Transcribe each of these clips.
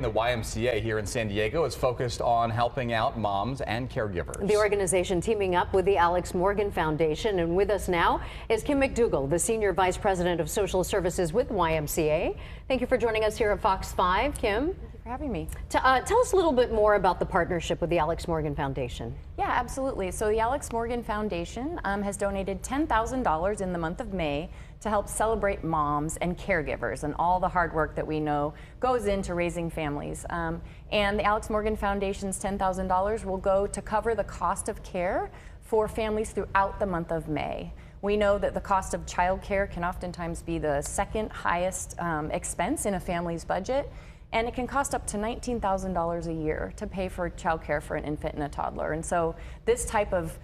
The YMCA here in San Diego is focused on helping out moms and caregivers. The organization teaming up with the Alex Morgan Foundation, and with us now is Kim McDougall, the Senior Vice President of Social Services with YMCA. Thank you for joining us here at Fox 5, Kim. Thank you for having me. Tell us a little bit more about the partnership with the Alex Morgan Foundation. Yeah, absolutely. So the Alex Morgan Foundation has donated $10,000 in the month of May to help celebrate moms and caregivers and all the hard work that we know goes into raising families. And the Alex Morgan Foundation's $10,000 will go to cover the cost of care for families throughout the month of May. We know that the cost of childcare can oftentimes be the second highest expense in a family's budget, and it can cost up to $19,000 a year to pay for childcare for an infant and a toddler. And so this type of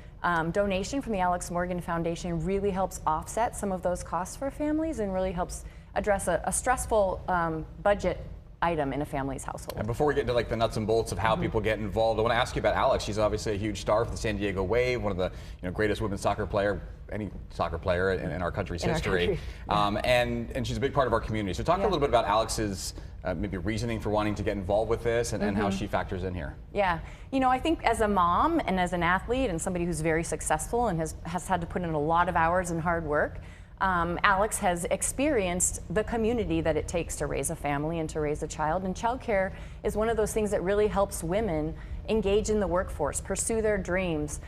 donation from the Alex Morgan Foundation really helps offset some of those costs for families and really helps address a stressful budget item in a family's household. And before we get into like the nuts and bolts of how people get involved, I want to ask you about Alex. She's obviously a huge star for the San Diego Wave, one of the greatest women's soccer player, any soccer player in our country's history. And she's a big part of our community. So talk a little bit about Alex's maybe reasoning for wanting to get involved with this and how she factors in here. Yeah, I think as a mom and as an athlete and somebody who's very successful and has had to put in a lot of hours and hard work, Alex has experienced the community that it takes to raise a family and to raise a child. And childcare is one of those things that really helps women engage in the workforce, pursue their dreams,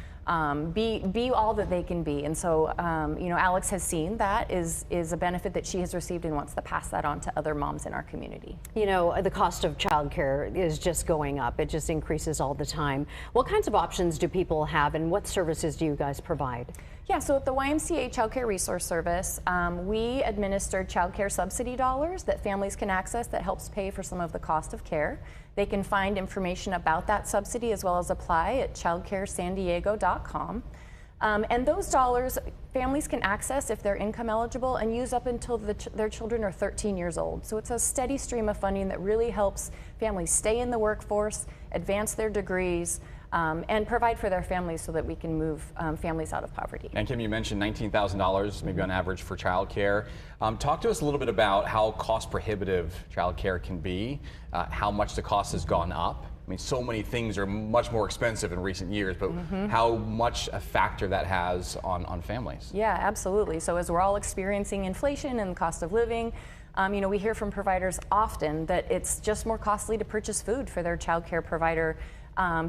be all that they can be. And so, Alex has seen that is a benefit that she has received and wants to pass that on to other moms in our community. The cost of childcare is just going up. It just increases all the time. What kinds of options do people have, and what services do you guys provide? Yeah, so at the YMCA Child Care Resource Service, we administer child care subsidy dollars that families can access that helps pay for some of the cost of care. They can find information about that subsidy as well as apply at childcaresandiego.com. And those dollars families can access if they're income eligible and use up until their children are 13 years old. So it's a steady stream of funding that really helps families stay in the workforce, advance their degrees, and provide for their families so that we can move families out of poverty. And Kim, you mentioned $19,000 maybe on average for childcare. Talk to us a little bit about how cost prohibitive childcare can be, how much the cost has gone up. I mean, so many things are much more expensive in recent years, but how much a factor that has on families. Yeah, absolutely. So as we're all experiencing inflation and the cost of living, we hear from providers often that it's just more costly to purchase food for their childcare provider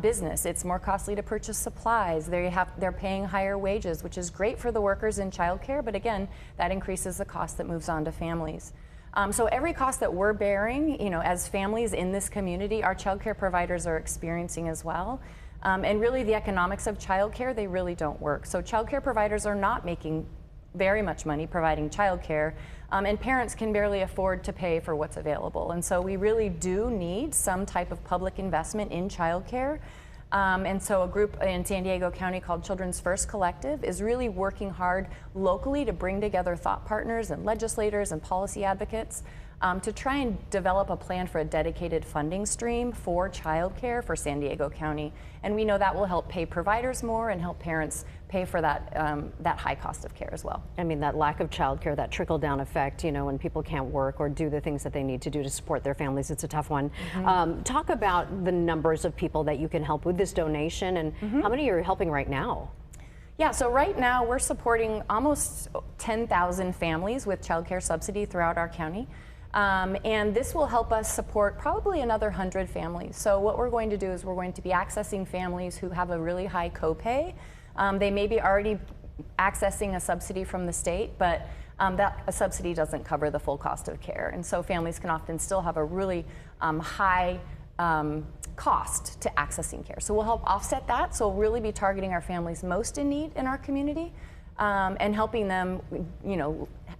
business. It's more costly to purchase supplies. They're paying higher wages, which is great for the workers in childcare, but again, that increases the cost that moves on to families. So every cost that we're bearing, as families in this community, our childcare providers are experiencing as well. And really the economics of childcare, they really don't work. So childcare providers are not making very much money providing childcare, and parents can barely afford to pay for what's available. And so we really do need some type of public investment in childcare. And so a group in San Diego County called Children's First Collective is really working hard locally to bring together thought partners and legislators and policy advocates to try and develop a plan for a dedicated funding stream for childcare for San Diego County. And we know that will help pay providers more and help parents pay for that high cost of care as well. I mean, that lack of childcare, that trickle-down effect, when people can't work or do the things that they need to do to support their families, it's a tough one. Talk about the numbers of people that you can help with this donation, and how many are you helping right now? Yeah, so right now we're supporting almost 10,000 families with childcare subsidy throughout our county. And this will help us support probably another 100 families. So what we're going to do is we're going to be accessing families who have a really high copay. They may be already accessing a subsidy from the state, but a subsidy doesn't cover the full cost of care. And so families can often still have a really high cost to accessing care. So we'll help offset that. So we'll really be targeting our families most in need in our community and helping them,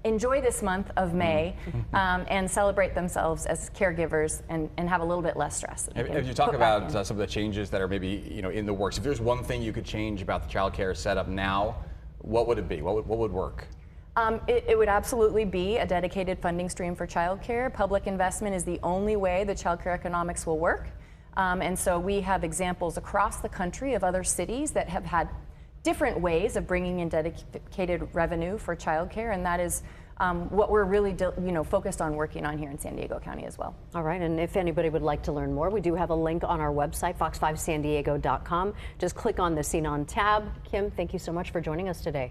enjoy this month of May and celebrate themselves as caregivers and have a little bit less stress. If you talk about some of the changes that are maybe in the works, if there's one thing you could change about the child care setup now, what would it be? What would work? It would absolutely be a dedicated funding stream for childcare. Public investment is the only way the childcare economics will work. And so we have examples across the country of other cities that have had different ways of bringing in dedicated revenue for childcare, and that is what we're really focused on working on here in San Diego County as well. All right, and if anybody would like to learn more, we do have a link on our website, fox5sandiego.com. Just click on the Scene On tab. Kim, thank you so much for joining us today.